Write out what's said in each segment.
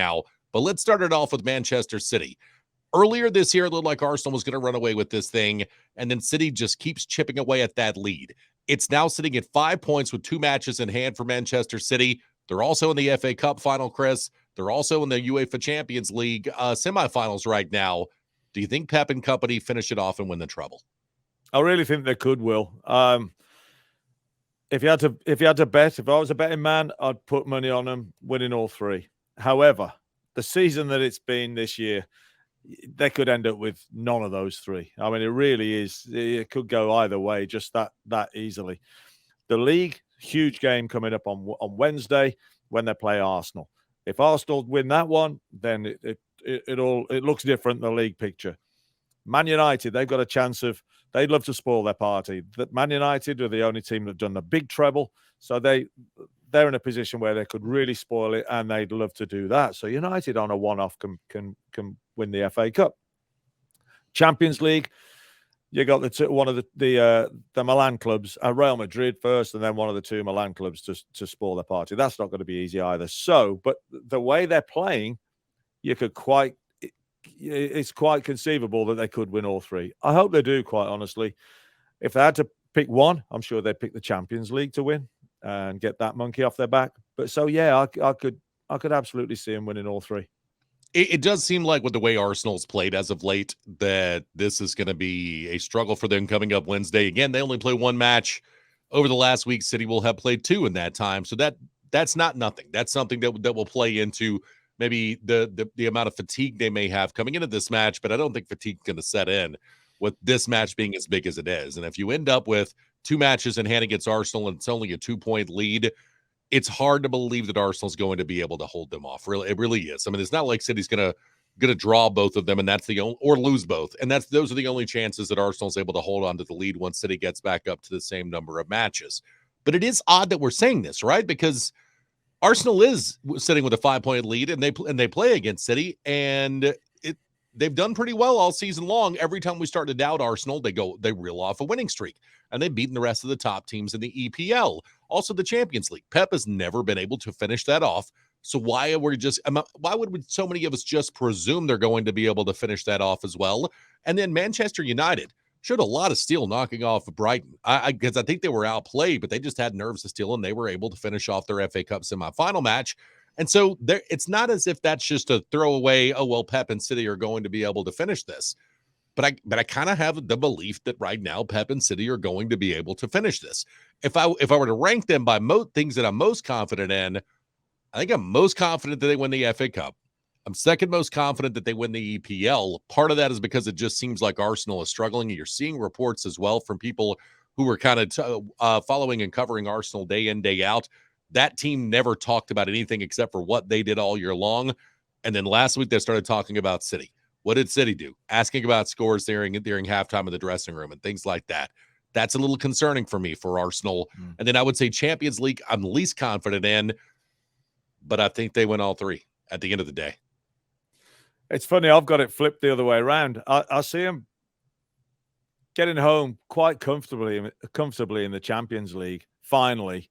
now. But let's start it off with Manchester City. Earlier this year, it looked like Arsenal was going to run away with this thing, and then City just keeps chipping away at that lead. It's now sitting at 5 points with 2 matches in hand for Manchester City. They're also in the FA Cup final, Chris. They're also in the UEFA Champions League semifinals right now. Do you think Pep and company finish it off and win the treble? I really think they could, Will. If you had to bet, if I was a betting man, I'd put money on them winning all 3. However, the season that it's been this year, they could end up with none of those 3. I mean, it really is. It could go either way, just that easily. The league, huge game coming up on Wednesday when they play Arsenal. If Arsenal win that one, then it looks different, the league picture. Man United, they've got a chance of, they'd love to spoil their party. Man United are the only team that have done the big treble, so they're in a position where they could really spoil it, and they'd love to do that. So United on a one-off can win the FA Cup. Champions League, you got one of the Milan clubs, Real Madrid first, and then one of the 2 Milan clubs to spoil their party. That's not going to be easy either. So, but the way they're playing, it's quite conceivable that they could win all 3. I hope they do, quite honestly. If they had to pick one, I'm sure they'd pick the Champions League to win and get that monkey off their back. But so, yeah, I could absolutely see them winning all 3. It does seem like with the way Arsenal's played as of late that this is going to be a struggle for them coming up Wednesday. Again, they only play 1 match over the last week. City will have played 2 in that time. So that's not nothing. That's something that will play into maybe the amount of fatigue they may have coming into this match, but I don't think fatigue is going to set in with this match being as big as it is. And if you end up with 2 matches in hand against Arsenal and it's only a 2-point lead, it's hard to believe that Arsenal's going to be able to hold them off. Really, it really is. I mean, it's not like City's going to draw both of them, and that's the only, or lose both, and those are the only chances that Arsenal's able to hold on to the lead once City gets back up to the same number of matches. But it is odd that we're saying this, right? Because Arsenal is sitting with a 5-point lead, and they play against City, and they've done pretty well all season long. Every time we start to doubt Arsenal, they reel off a winning streak, and they've beaten the rest of the top teams in the EPL, also the Champions League. Pep has never been able to finish that off. So why would so many of us just presume they're going to be able to finish that off as well? And then Manchester United showed a lot of steel knocking off Brighton. Because I think they were outplayed, but they just had nerves of steel, and they were able to finish off their FA Cup semifinal match. And so it's not as if that's just a throwaway, oh, well, Pep and City are going to be able to finish this. But I kind of have the belief that right now Pep and City are going to be able to finish this. If I were to rank them by things that I'm most confident in, I think I'm most confident that they win the FA Cup. I'm second most confident that they win the EPL. Part of that is because it just seems like Arsenal is struggling. You're seeing reports as well from people who were kind of following and covering Arsenal day in, day out. That team never talked about anything except for what they did all year long. And then last week they started talking about City. What did City do? Asking about scores during halftime in the dressing room and things like that. That's a little concerning for me for Arsenal. And then I would say Champions League, I'm least confident in, but I think they win all 3 at the end of the day. It's funny, I've got it flipped the other way around. I see them getting home quite comfortably in the Champions League, finally.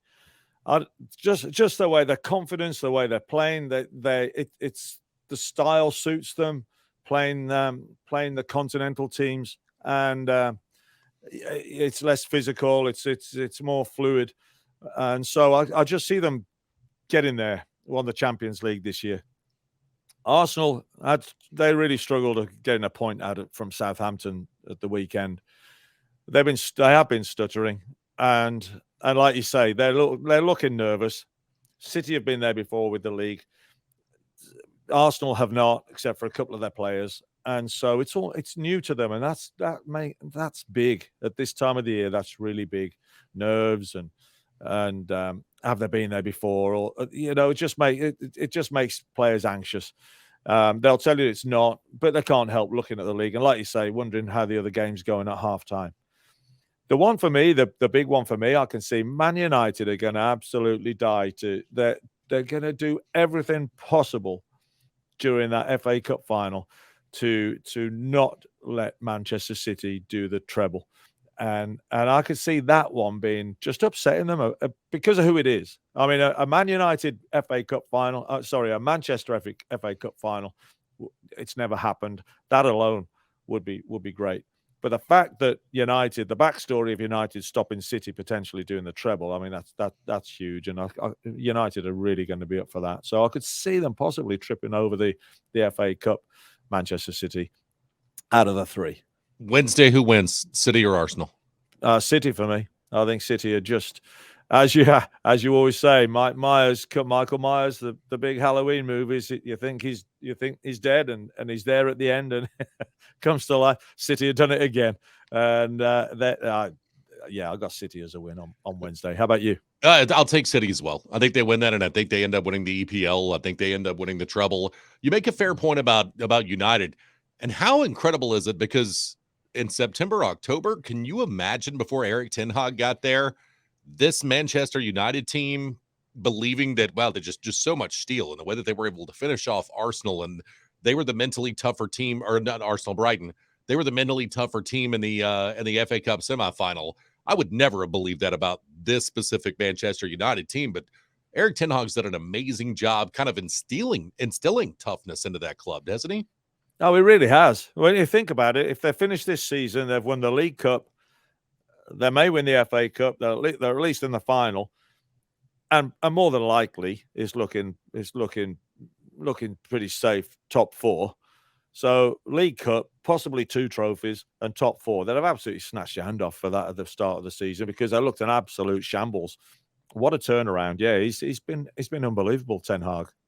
Just the way their confidence, the way they're playing, it's the style suits them, playing the continental teams, and it's less physical, it's more fluid. And so I just see them getting there, won the Champions League this year. Arsenal, they really struggled getting a point from Southampton at the weekend. They have been stuttering, and like you say, they're looking nervous. City have been there before with the league. Arsenal have not, except for a couple of their players, and so it's new to them, and that's big at this time of the year. That's really big. Nerves and have they been there before, or it just makes players anxious. They'll tell you it's not, but they can't help looking at the league and, like you say, wondering how the other game's going at halftime. The one for me, the big one for me, I can see Man United are going to absolutely die. They're going to do everything possible during that FA Cup final to not let Manchester City do the treble. and I could see that one being just upsetting them because of who it is. I mean, a Man United FA Cup final, a Manchester FA Cup final, it's never happened. That alone would be great. But the fact that United, the backstory of United stopping City potentially doing the treble, I mean, that's huge, and United are really going to be up for that. So I could see them possibly tripping over the FA Cup, Manchester City, out of the three. Wednesday, who wins, City or Arsenal? City for me. I think City are just, as you always say, Michael Myers, the big Halloween movies. You think he's dead, and he's there at the end, and comes to life. City have done it again, and I got City as a win on Wednesday. How about you? I'll take City as well. I think they win that, and I think they end up winning the EPL. I think they end up winning the treble. You make a fair point about United, and how incredible is it? Because in September, October, can you imagine before Erik ten Hag got there, this Manchester United team believing that, wow, they're just so much steel, and the way that they were able to finish off Arsenal, and they were the mentally tougher team, or not Arsenal, Brighton. They were the mentally tougher team in the FA Cup semifinal. I would never have believed that about this specific Manchester United team, but Erik ten Hag's done an amazing job kind of instilling toughness into that club, hasn't he? Oh, he really has. When you think about it, if they finish this season, they've won the League Cup, they may win the FA Cup, they're at least in the final, and more than likely is looking pretty safe, top four. So League Cup, possibly 2 trophies, and top 4. They'd have absolutely snatched your hand off for that at the start of the season, because they looked an absolute shambles. What a turnaround! Yeah, he's been unbelievable, Ten Hag.